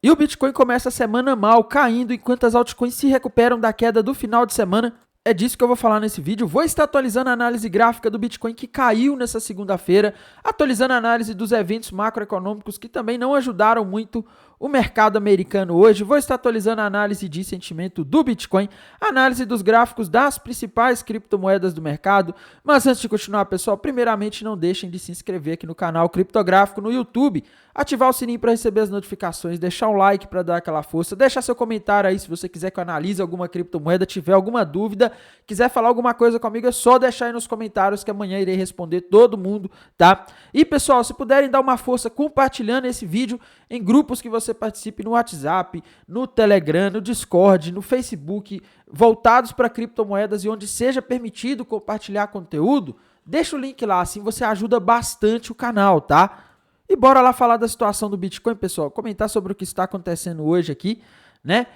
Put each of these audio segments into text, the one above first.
E o Bitcoin começa a semana mal, caindo, enquanto as altcoins se recuperam da queda do final de semana. É disso que eu vou falar nesse vídeo. Vou estar atualizando a análise gráfica do Bitcoin que caiu nessa segunda-feira, atualizando a análise dos eventos macroeconômicos que também não ajudaram muito o mercado americano hoje. Vou estar atualizando a análise de sentimento do Bitcoin, análise dos gráficos das principais criptomoedas do mercado. Mas antes de continuar, pessoal, primeiramente não deixem de se inscrever aqui no canal Criptográfico no YouTube, ativar o sininho para receber as notificações, deixar um like para dar aquela força, deixar seu comentário aí se você quiser que eu analise alguma criptomoeda, tiver alguma dúvida, quiser falar alguma coisa comigo, é só deixar aí nos comentários que amanhã irei responder todo mundo, tá? E pessoal, se puderem dar uma força compartilhando esse vídeo em grupos que você participe no WhatsApp, no Telegram, no Discord, no Facebook, voltados para criptomoedas e onde seja permitido compartilhar conteúdo, deixa o link lá, assim você ajuda bastante o canal, tá? E bora lá falar da situação do Bitcoin, pessoal, comentar sobre o que está acontecendo hoje aqui, né?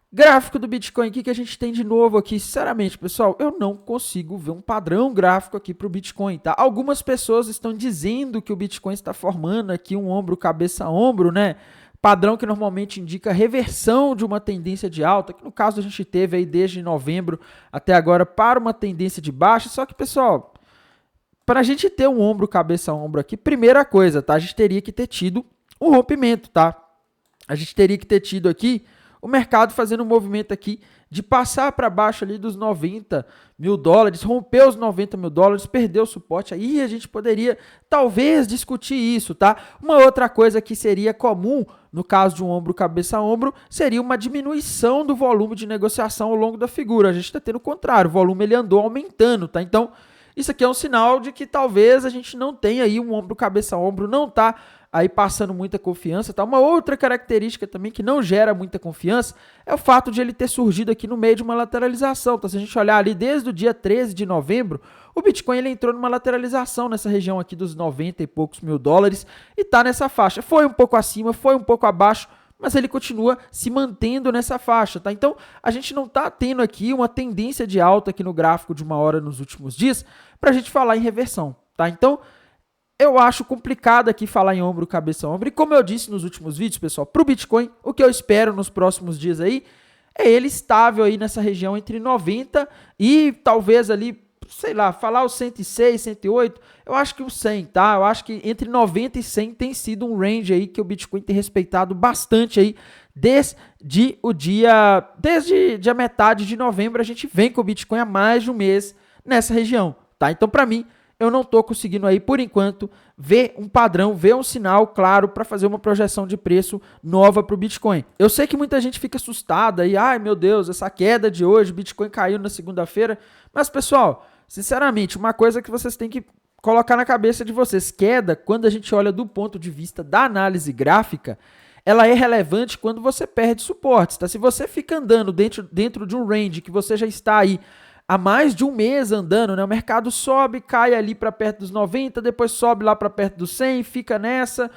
Gráfico do Bitcoin, o que a gente tem de novo aqui? Sinceramente, pessoal, eu não consigo ver um padrão gráfico aqui para o Bitcoin, tá? Algumas pessoas estão dizendo que o Bitcoin está formando aqui um ombro, cabeça, ombro, né? Padrão que normalmente indica reversão de uma tendência de alta, que no caso a gente teve aí desde novembro até agora para uma tendência de baixa, só que, pessoal, para a gente ter um ombro, cabeça, ombro aqui, primeira coisa, tá? A gente teria que ter tido um rompimento, tá? A gente teria que ter tido aqui o mercado fazendo um movimento aqui de passar para baixo ali dos 90 mil dólares, romper os 90 mil dólares, perder o suporte, aí a gente poderia talvez discutir isso, tá? Uma outra coisa que seria comum no caso de um ombro, cabeça, ombro, seria uma diminuição do volume de negociação ao longo da figura. A gente está tendo o contrário, o volume ele andou aumentando, tá? Então, isso aqui é um sinal de que talvez a gente não tenha aí um ombro, cabeça, ombro, não tá aí passando muita confiança, tá? Uma outra característica também que não gera muita confiança é o fato de ele ter surgido aqui no meio de uma lateralização, tá? Se a gente olhar ali desde o dia 13 de novembro, o Bitcoin ele entrou numa lateralização nessa região aqui dos 90 e poucos mil dólares e tá nessa faixa. Foi um pouco acima, foi um pouco abaixo, mas ele continua se mantendo nessa faixa, tá? Então, a gente não tá tendo aqui uma tendência de alta aqui no gráfico de uma hora nos últimos dias pra gente falar em reversão, tá? Então, eu acho complicado aqui falar em ombro, cabeça, ombro. E como eu disse nos últimos vídeos, pessoal, para o Bitcoin, o que eu espero nos próximos dias aí é ele estável aí nessa região entre 90 e talvez ali, sei lá, falar os 106, 108, eu acho que o 100, tá? Eu acho que entre 90 e 100 tem sido um range aí que o Bitcoin tem respeitado bastante aí desde a metade de novembro. A gente vem com o Bitcoin há mais de um mês nessa região, tá? Então, para mim, eu não estou conseguindo aí, por enquanto, ver um padrão, ver um sinal claro para fazer uma projeção de preço nova para o Bitcoin. Eu sei que muita gente fica assustada aí, ai meu Deus, essa queda de hoje, o Bitcoin caiu na segunda-feira, mas pessoal, sinceramente, uma coisa que vocês têm que colocar na cabeça de vocês, queda, quando a gente olha do ponto de vista da análise gráfica, ela é relevante quando você perde suportes, tá? Se você fica andando dentro de um range que você já está aí há mais de um mês andando, né? O mercado sobe, cai ali para perto dos 90, depois sobe lá para perto dos 100, fica nessa.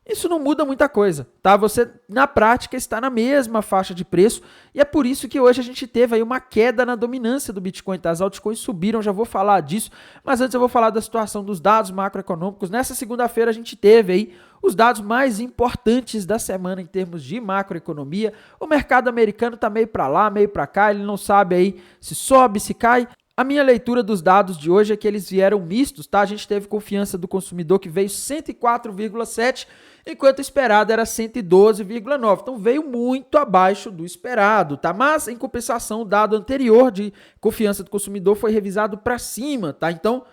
Isso não muda muita coisa, tá? Você, na prática, está na mesma faixa de preço e é por isso que hoje a gente teve aí uma queda na dominância do Bitcoin, tá? As altcoins subiram, já vou falar disso, mas antes eu vou falar da situação dos dados macroeconômicos. Nessa segunda-feira a gente teve aí os dados mais importantes da semana em termos de macroeconomia. O mercado americano tá meio para lá, meio para cá, ele não sabe aí se sobe, se cai. A minha leitura dos dados de hoje é que eles vieram mistos, tá? A gente teve confiança do consumidor que veio 104,7, enquanto o esperado era 112,9. Então veio muito abaixo do esperado, tá? Mas em compensação, o dado anterior de confiança do consumidor foi revisado para cima, tá? Então,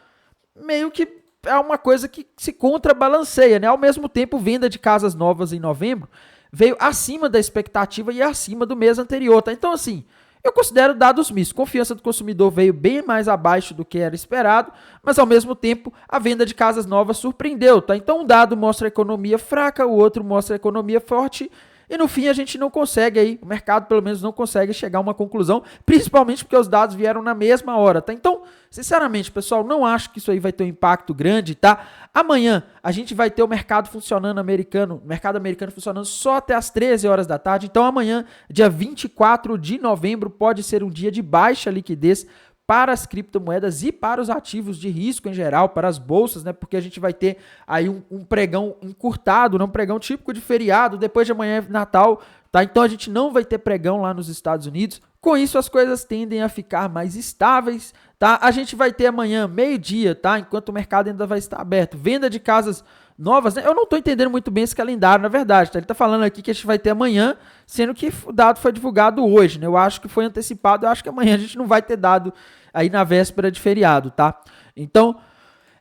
meio que é uma coisa que se contrabalanceia, né? Ao mesmo tempo, venda de casas novas em novembro veio acima da expectativa e acima do mês anterior, tá? Então, assim, eu considero dados mistos. Confiança do consumidor veio bem mais abaixo do que era esperado, mas ao mesmo tempo a venda de casas novas surpreendeu, tá? Então um dado mostra a economia fraca, o outro mostra a economia forte e no fim a gente não consegue aí, o mercado pelo menos não consegue chegar a uma conclusão, principalmente porque os dados vieram na mesma hora, tá? Então, sinceramente, pessoal, não acho que isso aí vai ter um impacto grande, tá? Amanhã a gente vai ter o mercado americano funcionando só até as 13 horas da tarde. Então amanhã, dia 24 de novembro, pode ser um dia de baixa liquidez para as criptomoedas e para os ativos de risco em geral, para as bolsas, né? Porque a gente vai ter aí um pregão encurtado, né? Um pregão típico de feriado, depois de amanhã é Natal, tá? Então a gente não vai ter pregão lá nos Estados Unidos. Com isso as coisas tendem a ficar mais estáveis, tá? A gente vai ter amanhã meio-dia, tá? Enquanto o mercado ainda vai estar aberto, venda de casas novas, né? Eu não estou entendendo muito bem esse calendário, na verdade, tá? Ele está falando aqui que a gente vai ter amanhã, sendo que o dado foi divulgado hoje, né? Eu acho que foi antecipado, eu acho que amanhã a gente não vai ter dado aí na véspera de feriado, tá? Então,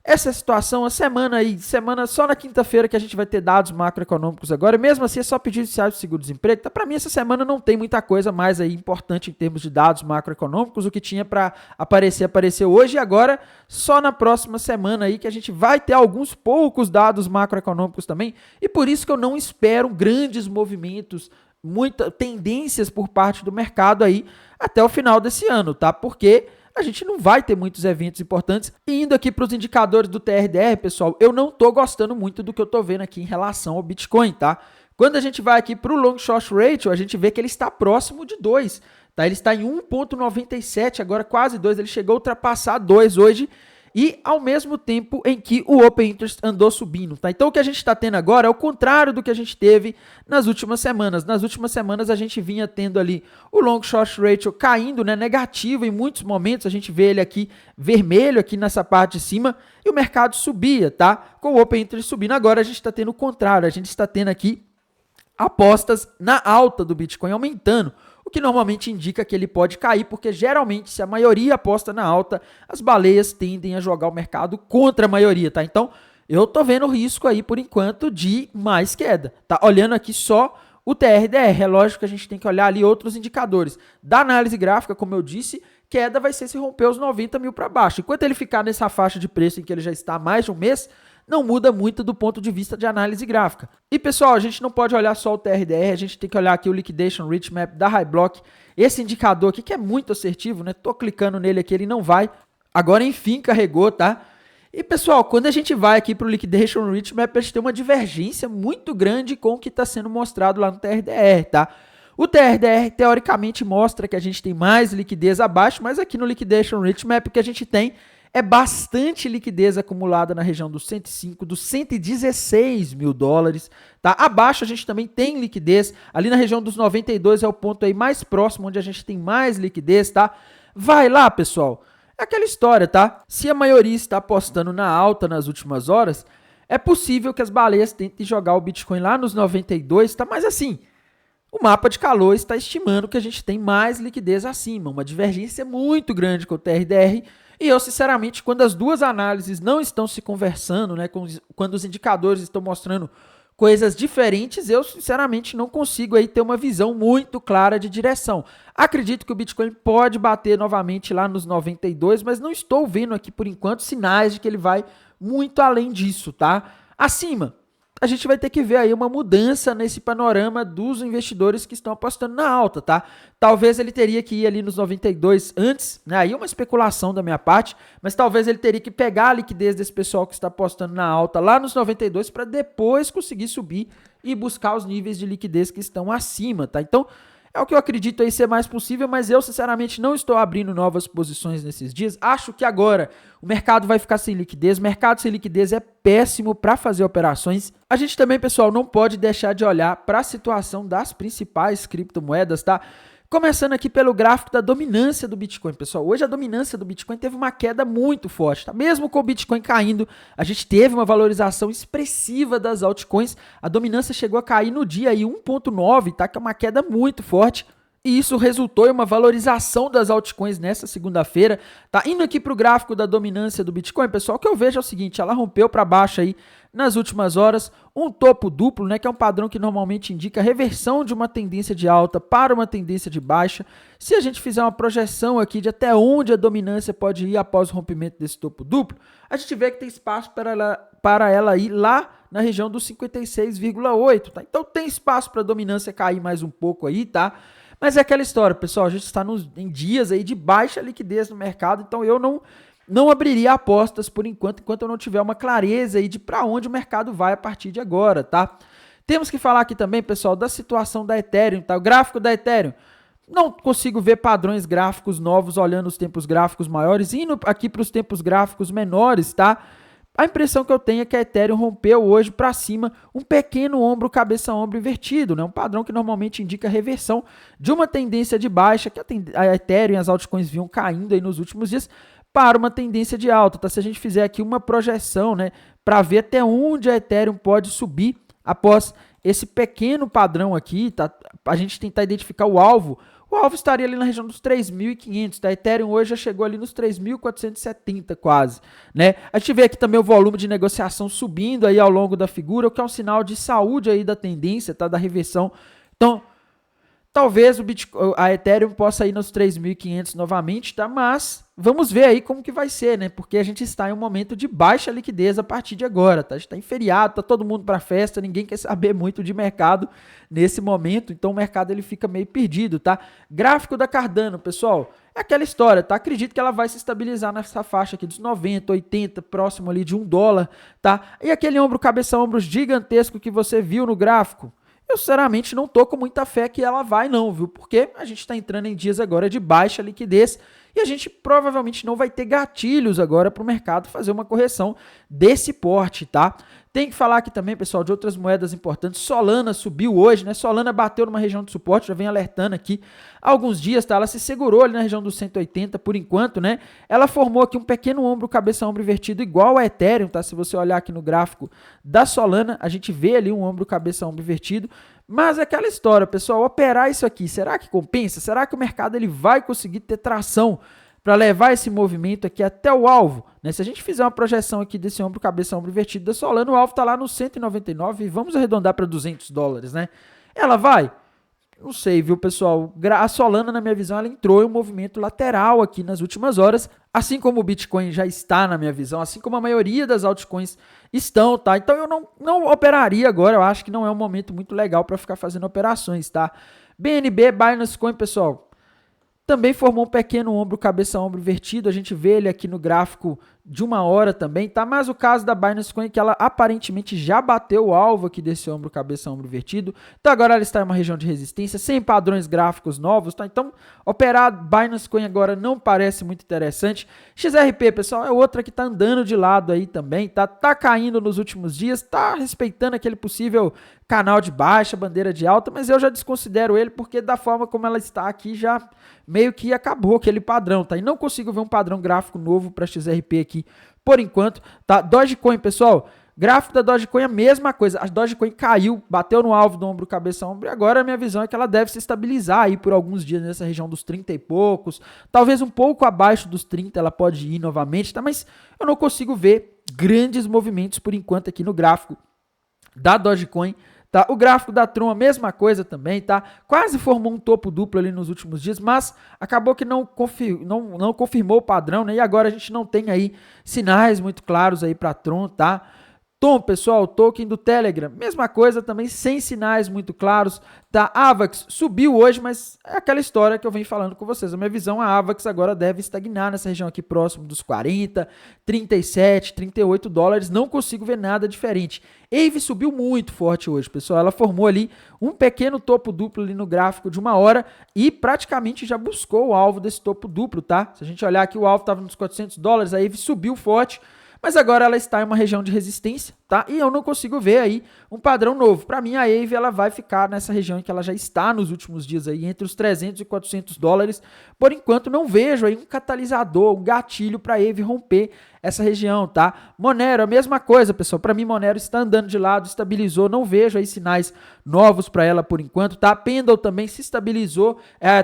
essa situação, a semana só na quinta-feira que a gente vai ter dados macroeconômicos agora, e mesmo assim é só pedido inicial de seguro-desemprego, tá? Para mim essa semana não tem muita coisa mais aí importante em termos de dados macroeconômicos, o que tinha para apareceu hoje, e agora só na próxima semana aí que a gente vai ter alguns poucos dados macroeconômicos também, e por isso que eu não espero grandes movimentos, muitas tendências por parte do mercado aí até o final desse ano, tá? Porque a gente não vai ter muitos eventos importantes. E indo aqui para os indicadores do TRDR, pessoal, eu não estou gostando muito do que eu estou vendo aqui em relação ao Bitcoin, tá? Quando a gente vai aqui para o Long Short Ratio, a gente vê que ele está próximo de 2, tá? Ele está em 1,97, agora quase 2, ele chegou a ultrapassar 2 hoje, e ao mesmo tempo em que o Open Interest andou subindo, tá? Então o que a gente está tendo agora é o contrário do que a gente teve nas últimas semanas. Nas últimas semanas a gente vinha tendo ali o Long Short Ratio caindo, né, negativo em muitos momentos, a gente vê ele aqui vermelho aqui nessa parte de cima e o mercado subia, tá? Com o Open Interest subindo. Agora a gente está tendo o contrário, a gente está tendo aqui apostas na alta do Bitcoin aumentando, o que normalmente indica que ele pode cair, porque geralmente se a maioria aposta na alta, as baleias tendem a jogar o mercado contra a maioria, tá? Então, eu tô vendo o risco aí, por enquanto, de mais queda, tá? Olhando aqui só o TRDR, é lógico que a gente tem que olhar ali outros indicadores. Da análise gráfica, como eu disse, queda vai ser se romper os 90 mil para baixo. Enquanto ele ficar nessa faixa de preço em que ele já está há mais de um mês, não muda muito do ponto de vista de análise gráfica. E pessoal, a gente não pode olhar só o TRDR, a gente tem que olhar aqui o Liquidation Rich Map da Highblock, esse indicador aqui que é muito assertivo, né? Tô clicando nele aqui, ele não vai. Agora enfim carregou, tá? E pessoal, quando a gente vai aqui para o Liquidation Rich Map, a gente tem uma divergência muito grande com o que está sendo mostrado lá no TRDR, tá? O TRDR teoricamente mostra que a gente tem mais liquidez abaixo, mas aqui no Liquidation Rich Map o que a gente tem é bastante liquidez acumulada na região dos 105, dos 116 mil dólares, tá? Abaixo a gente também tem liquidez, ali na região dos 92 é o ponto aí mais próximo, onde a gente tem mais liquidez, tá? Vai lá, pessoal. É aquela história, tá? Se a maioria está apostando na alta nas últimas horas, é possível que as baleias tentem jogar o Bitcoin lá nos 92, tá? Mas assim, o mapa de calor está estimando que a gente tem mais liquidez acima, uma divergência muito grande com o TRDR. E eu, sinceramente, quando as duas análises não estão se conversando, né, quando os indicadores estão mostrando coisas diferentes, eu, sinceramente, não consigo aí ter uma visão muito clara de direção. Acredito que o Bitcoin pode bater novamente lá nos 92, mas não estou vendo aqui, por enquanto, sinais de que ele vai muito além disso, tá? Acima, a gente vai ter que ver aí uma mudança nesse panorama dos investidores que estão apostando na alta, tá? Talvez ele teria que ir ali nos 92 antes, né? Aí é uma especulação da minha parte, mas talvez ele teria que pegar a liquidez desse pessoal que está apostando na alta lá nos 92 para depois conseguir subir e buscar os níveis de liquidez que estão acima, tá? Então, é o que eu acredito aí ser mais possível, mas eu sinceramente não estou abrindo novas posições nesses dias. Acho que agora o mercado vai ficar sem liquidez. Mercado sem liquidez é péssimo para fazer operações. A gente também, pessoal, não pode deixar de olhar para a situação das principais criptomoedas, tá? Começando aqui pelo gráfico da dominância do Bitcoin, pessoal. Hoje a dominância do Bitcoin teve uma queda muito forte, tá? Mesmo com o Bitcoin caindo, a gente teve uma valorização expressiva das altcoins. A dominância chegou a cair no dia aí 1,9, tá? Que é uma queda muito forte. E isso resultou em uma valorização das altcoins nessa segunda-feira. Tá indo aqui para o gráfico da dominância do Bitcoin, pessoal, o que eu vejo é o seguinte, ela rompeu para baixo aí nas últimas horas, um topo duplo, né, que é um padrão que normalmente indica a reversão de uma tendência de alta para uma tendência de baixa. Se a gente fizer uma projeção aqui de até onde a dominância pode ir após o rompimento desse topo duplo, a gente vê que tem espaço para ela ir lá na região dos 56,8, tá? Então tem espaço para a dominância cair mais um pouco aí, tá? Mas é aquela história, pessoal, a gente está em dias aí de baixa liquidez no mercado, então eu não abriria apostas por enquanto eu não tiver uma clareza aí de para onde o mercado vai a partir de agora, tá? Temos que falar aqui também, pessoal, da situação da Ethereum, tá? O gráfico da Ethereum Não consigo ver padrões gráficos novos olhando os tempos gráficos maiores, indo aqui para os tempos gráficos menores, tá? A impressão que eu tenho é que a Ethereum rompeu hoje para cima um pequeno ombro, cabeça-ombro invertido, né? Um padrão que normalmente indica reversão de uma tendência de baixa, que a Ethereum e as altcoins vinham caindo aí nos últimos dias, para uma tendência de alta, tá? Se a gente fizer aqui uma projeção, né, para ver até onde a Ethereum pode subir após esse pequeno padrão aqui, tá? A gente tentar identificar o alvo estaria ali na região dos 3.500, tá? A Ethereum hoje já chegou ali nos 3.470 quase, né? A gente vê aqui também o volume de negociação subindo aí ao longo da figura, o que é um sinal de saúde aí da tendência, tá? Da reversão. Então, talvez a Ethereum possa ir nos 3.500 novamente, tá? Mas vamos ver aí como que vai ser, né? Porque a gente está em um momento de baixa liquidez a partir de agora, tá? A gente está em feriado, tá todo mundo para festa, ninguém quer saber muito de mercado nesse momento, então o mercado ele fica meio perdido, tá? Gráfico da Cardano, pessoal, é aquela história, tá? Acredito que ela vai se estabilizar nessa faixa aqui dos 90, 80, próximo ali de $1, tá? E aquele ombro, cabeça-ombro gigantesco que você viu no gráfico, eu, sinceramente, não tô com muita fé que ela vai não, viu? Porque a gente está entrando em dias agora de baixa liquidez e a gente provavelmente não vai ter gatilhos agora para o mercado fazer uma correção desse porte, tá? Tem que falar aqui também, pessoal, de outras moedas importantes. Solana subiu hoje, né? Solana bateu numa região de suporte, já vem alertando aqui há alguns dias, tá? Ela se segurou ali na região dos 180 por enquanto, né? Ela formou aqui um pequeno ombro, cabeça-ombro invertido igual a Ethereum, tá? Se você olhar aqui no gráfico da Solana, a gente vê ali um ombro, cabeça-ombro invertido. Mas é aquela história, pessoal, operar isso aqui, será que compensa? Será que o mercado ele vai conseguir ter tração para levar esse movimento aqui até o alvo, né? Se a gente fizer uma projeção aqui desse ombro, cabeça, ombro invertido da Solana, o alvo está lá no 199 e vamos arredondar para $200, né? Ela vai? Não sei, viu, pessoal? A Solana, na minha visão, ela entrou em um movimento lateral aqui nas últimas horas, assim como o Bitcoin já está na minha visão, assim como a maioria das altcoins estão, tá? Então eu não operaria agora, eu acho que não é um momento muito legal para ficar fazendo operações, tá? BNB, Binance Coin, pessoal, também formou um pequeno ombro, cabeça-ombro invertido. A gente vê ele aqui no gráfico de 1 hora também, tá? Mas o caso da Binance Coin é que ela aparentemente já bateu o alvo aqui desse ombro, cabeça-ombro invertido. Então agora ela está em uma região de resistência, sem padrões gráficos novos, tá? Então operar Binance Coin agora não parece muito interessante. XRP, pessoal, é outra que tá andando de lado aí também, tá? Tá caindo nos últimos dias, tá respeitando aquele possível canal de baixa, bandeira de alta, mas eu já desconsidero ele porque da forma como ela está aqui já meio que acabou aquele padrão, tá? E não consigo ver um padrão gráfico novo para XRP aqui por enquanto, tá? Dogecoin, pessoal, gráfico da Dogecoin é a mesma coisa. A Dogecoin caiu, bateu no alvo do ombro, cabeça, ombro, e agora a minha visão é que ela deve se estabilizar aí por alguns dias nessa região dos 30 e poucos, talvez um pouco abaixo dos 30 ela pode ir novamente, tá? Mas eu não consigo ver grandes movimentos por enquanto aqui no gráfico da Dogecoin. Tá? O gráfico da Tron, a mesma coisa também, tá? Quase formou um topo duplo ali nos últimos dias, mas acabou que não confirmou o padrão, né? E agora a gente não tem aí sinais muito claros aí para Tron, tá? Tom, pessoal, token do Telegram, mesma coisa também, sem sinais muito claros, tá? AVAX subiu hoje, mas é aquela história que eu venho falando com vocês. A minha visão, a AVAX agora deve estagnar nessa região aqui próximo dos 40, 37, 38 dólares, não consigo ver nada diferente. AVE subiu muito forte hoje, pessoal, ela formou ali um pequeno topo duplo ali no gráfico de 1 hora e praticamente já buscou o alvo desse topo duplo, tá? Se a gente olhar aqui, o alvo estava nos 400 dólares, a AVE subiu forte, mas agora ela está em uma região de resistência, tá? E eu não consigo ver aí um padrão novo. Para mim, a AVE ela vai ficar nessa região em que ela já está nos últimos dias aí, entre os 300 e 400 dólares. Por enquanto, não vejo aí um catalisador, um gatilho para a AVE romper essa região, tá? Monero, a mesma coisa, pessoal. Para mim, Monero está andando de lado, estabilizou. Não vejo aí sinais novos para ela por enquanto, tá? Pendle também se estabilizou.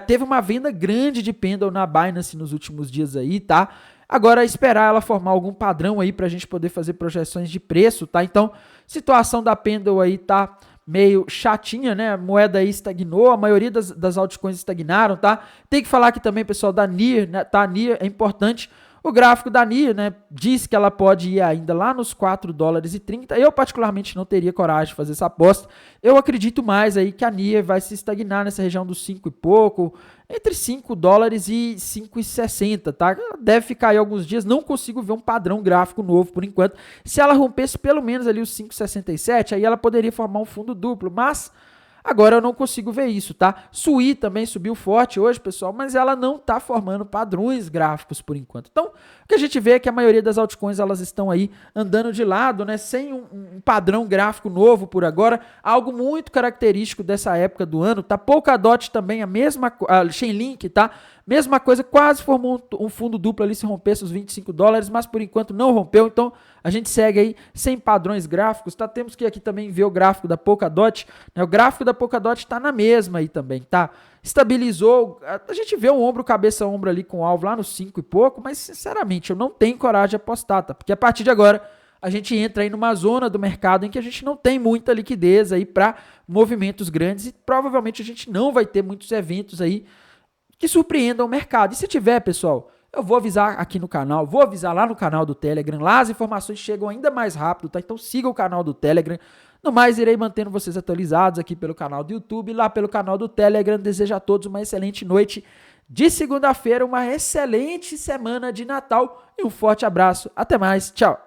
Teve uma venda grande de Pendle na Binance nos últimos dias aí, tá? Agora é esperar ela formar algum padrão aí para a gente poder fazer projeções de preço, tá? Então, situação da Pendle aí tá meio chatinha, né? A moeda aí estagnou, a maioria das altcoins estagnaram, tá? Tem que falar aqui também, pessoal, da NIR, né? Tá? A NIR é importante. O gráfico da NIR, né, diz que ela pode ir ainda lá nos 4 dólares e 30. Eu particularmente não teria coragem de fazer essa aposta. Eu acredito mais aí que a NIR vai se estagnar nessa região dos 5 e pouco, entre 5 dólares e 5,60, tá? Ela deve ficar aí alguns dias, não consigo ver um padrão gráfico novo por enquanto. Se ela rompesse pelo menos ali os 5,67, aí ela poderia formar um fundo duplo, mas Agora eu não consigo ver isso, tá? Sui também subiu forte hoje, pessoal, mas ela não está formando padrões gráficos por enquanto. Então, o que a gente vê é que a maioria das altcoins elas estão aí andando de lado, né, sem um padrão gráfico novo por agora, algo muito característico dessa época do ano, tá? Polkadot também a Chainlink, tá? Mesma coisa, quase formou um fundo duplo ali se rompesse os $25, mas por enquanto não rompeu, então a gente segue aí sem padrões gráficos, tá? Temos que aqui também ver o gráfico da Polkadot, né? O gráfico da Polkadot está na mesma aí também, tá? Estabilizou, a gente vê um ombro, cabeça a ombro ali com o alvo lá nos 5 e pouco, mas sinceramente eu não tenho coragem de apostar, tá? Porque a partir de agora a gente entra aí numa zona do mercado em que a gente não tem muita liquidez aí para movimentos grandes e provavelmente a gente não vai ter muitos eventos aí que surpreendam o mercado. E se tiver, pessoal, eu vou avisar aqui no canal, vou avisar lá no canal do Telegram, lá as informações chegam ainda mais rápido, tá? Então siga o canal do Telegram. No mais, irei mantendo vocês atualizados aqui pelo canal do YouTube, lá pelo canal do Telegram. Desejo a todos uma excelente noite de segunda-feira, uma excelente semana de Natal e um forte abraço. Até mais, tchau!